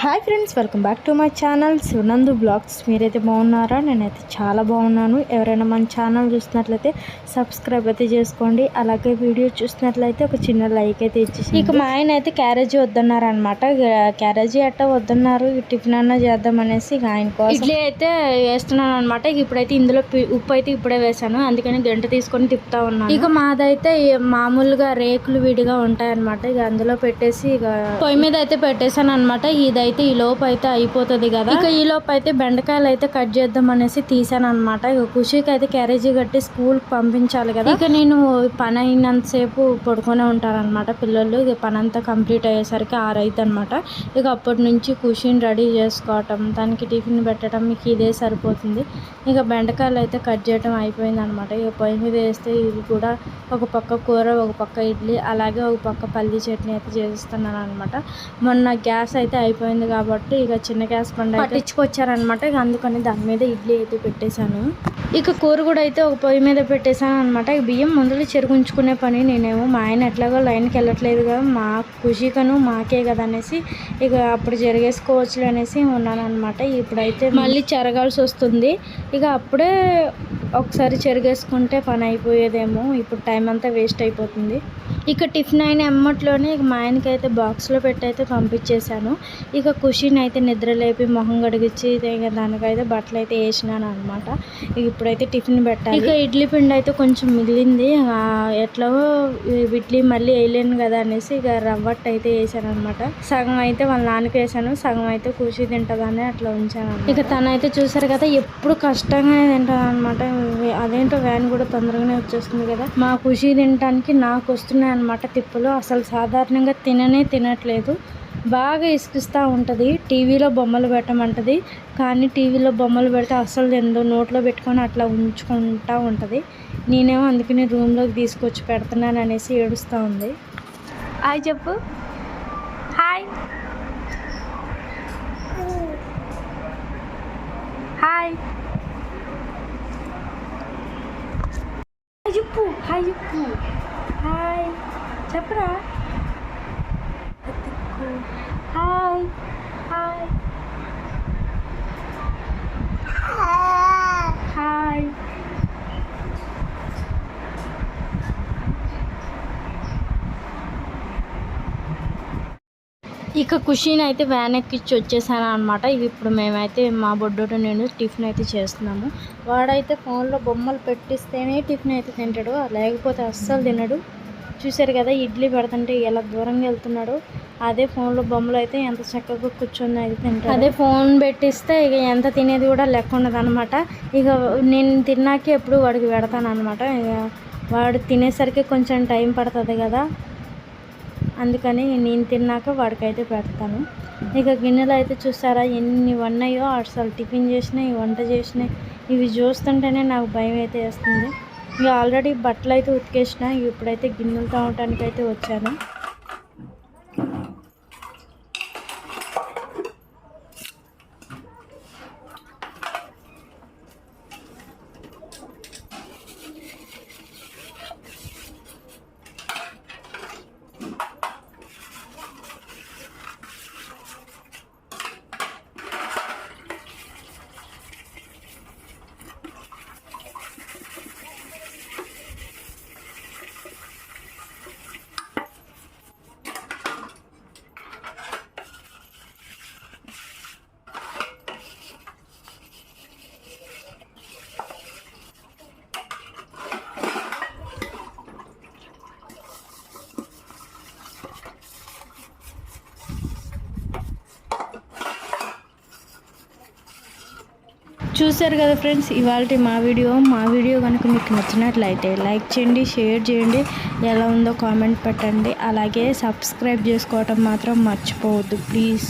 Hi friends, welcome back to my channel Sunandu blogs. మీరైతే బాగున్నారా? నేనైతే చాలా బాగున్నాను. ఎవరైనా మన ఛానల్ చూసినట్లయితే సబ్స్క్రైబ్ అయితే చేసుకోండి. అలాగే వీడియో చూసినట్లయితే ఒక చిన్న లైక్ అయితే ఇచ్చేసి. ఇక మా ఆయన అయితే క్యారేజీ వద్దన్నారు అనమాట. క్యారేజీ అట్ట వద్దన్నారు, టిఫిన్ అన్నా చేద్దాం అనేసి ఇక ఆయన కోసం ఇడ్లీ అయితే వేస్తున్నాను అనమాట. ఇప్పుడైతే ఇందులో ఉప్పు అయితే ఇప్పుడే వేసాను, అందుకని గంట తీసుకొని తిప్పుతా ఉన్నాను. ఇక మాదైతే మామూలుగా రేకులు విడిగా ఉంటాయన్నమాట. ఇక అందులో పెట్టేసి ఇక పొయ్యి మీద అయితే పెట్టేశాను అనమాట. ఇదైతే ఈ లోపు అయితే అయిపోతుంది కదా. ఇక ఈ లోపు అయితే బెండకాయలు అయితే కట్ చేద్దాం అనేసి తీసాను అనమాట. ఇక ఖుషికి అయితే క్యారేజీ కట్టి స్కూల్ పంపించాలి కదా. ఇక నేను పని అయినంతసేపు పడుకునే ఉంటారనమాట పిల్లలు. ఇక పని అంతా కంప్లీట్ అయ్యేసరికి 6 అవుతుంది అనమాట. ఇక అప్పటి నుంచి ఖుషిని రెడీ చేసుకోవటం, దానికి టిఫిన్ పెట్టడం మీకు ఇదే సరిపోతుంది. ఇక బెండకాయలు అయితే కట్ చేయడం అయిపోయింది అనమాట. ఇక పొయ్యి మీద వేస్తే ఇది కూడా ఒక పక్క కూర, ఒక పక్క ఇడ్లీ, అలాగే ఒక పక్క పల్లి చట్నీ అయితే చేస్తున్నాను అనమాట. మొన్న గ్యాస్ అయితే అయిపోయింది కాబట్టి ఇక చిన్న గ్యాస్ బండ పట్టించుకొచ్చారనమాట. ఇక అందుకని దాని మీద ఇడ్లీ అయితే పెట్టేశాను. ఇక కూర కూడా అయితే ఒక పొయ్యి మీద పెట్టేశాను అనమాట. ఇక బియ్యం ముందులో చెరుగుంచుకునే పని నేనేమో మా ఆయన ఎట్లాగో లైన్కి వెళ్ళట్లేదు కదా, మా ఖుషికను మాకే కదా అనేసి ఇక అప్పుడు చెరిగేసుకోవచ్చులే అనేసి ఉన్నాను అనమాట. ఇప్పుడైతే మళ్ళీ చెరగాల్సి వస్తుంది. ఇక అప్పుడే ఒకసారి చెరిగేసుకుంటే పని అయిపోయేదేమో. ఇప్పుడు టైం అంతా వేస్ట్ అయిపోతుంది. ఇక టిఫిన్ అయిన ఎమ్మట్లోనే ఇక మా ఆయనకి అయితే బాక్స్లో పెట్టి అయితే పంపించేశాను. ఇక ఖుషిని అయితే నిద్ర లేపి మొహం గడిగించి ఇక దానికైతే బట్టలు అయితే వేసినాను అనమాట. ఇక ఇప్పుడైతే టిఫిన్ పెట్టాలి. ఇక ఇడ్లీ పిండి అయితే కొంచెం మిగిలింది. ఎట్లో ఇడ్లీ మళ్ళీ వేయలేను కదా అనేసి ఇక రవ్వట్టు అయితే వేసాను అనమాట. సగం అయితే వాళ్ళ నాన్నకి వేసాను, సగం అయితే ఖుషి తింటుందని అట్లా ఉంచాను. ఇక తనైతే చూసారు కదా, ఎప్పుడు కష్టంగానే తింటాను అనమాట. అదేంటో వ్యాన్ కూడా తొందరగానే వచ్చేస్తుంది కదా. మా ఖుషి తినడానికి నాకు వస్తున్నాయి అనమాట తిప్పులు. అసలు సాధారణంగా తినట్లేదు, బాగా ఇసుకిస్తూ ఉంటుంది. టీవీలో బొమ్మలు పెట్టమంటుంది, కానీ టీవీలో బొమ్మలు పెడితే అస్సలు తిందో, నోట్లో పెట్టుకొని అట్లా ఉంచుకుంటూ ఉంటుంది. నేనేమో అందుకని రూమ్లోకి తీసుకొచ్చి పెడుతున్నాను అనేసి ఏడుస్తూ ఉంది. హాయ్ చెప్పు, హాయ్ హాయ్ చెప్పు, హాయ్ చెప్పు, హాయ్ చెప్పరా, హాయ్ హాయ్ హాయ్. ఇక ఖుషిని అయితే వ్యాన్ ఎక్కించి వచ్చేసాను అనమాట. ఇప్పుడు మేమైతే మా బొడ్డోడు నేను టిఫిన్ అయితే చేస్తున్నాము. వాడైతే ఫోన్లో బొమ్మలు పెట్టిస్తేనే టిఫిన్ అయితే తింటాడు, లేకపోతే అస్సలు తినడు. చూసారు కదా, ఇడ్లీ పెడుతుంటే ఎలా దూరంగా వెళ్తున్నాడు. అదే ఫోన్లో బొమ్మలు అయితే ఎంత చక్కగా కూర్చొని అయితే తింటాడు. అదే ఫోన్ పెట్టిస్తే ఇక ఎంత తినేది కూడా లెక్క ఉండదు అనమాట. ఇక నేను తిన్నాకే ఎప్పుడు వాడికి పెడతాను అనమాట. ఇక వాడు తినేసరికి కొంచెం టైం పడుతుంది కదా, అందుకని నేను తిన్నాక వాడికైతే పెడతాను. ఇక గిన్నెలు అయితే చూసారా ఎన్ని ఉన్నాయో, అసలు టిఫిన్ చేసినాయి, వంట చేసినాయి. ఇవి చూస్తుంటేనే నాకు భయం అయితే వేస్తుంది. ఇక ఆల్రెడీ బట్టలు అయితే ఉతికేసిన. ఇప్పుడైతే గిన్నెలు తోమటానికి అయితే వచ్చాను. చూసారు కదా ఫ్రెండ్స్, ఇవాళ మా వీడియో కనుక మీకు నచ్చినట్లయితే లైక్ చేయండి, షేర్ చేయండి, ఎలా ఉందో కామెంట్ పెట్టండి. అలాగే సబ్స్క్రైబ్ చేసుకోవటం మాత్రం మర్చిపోవద్దు ప్లీజ్.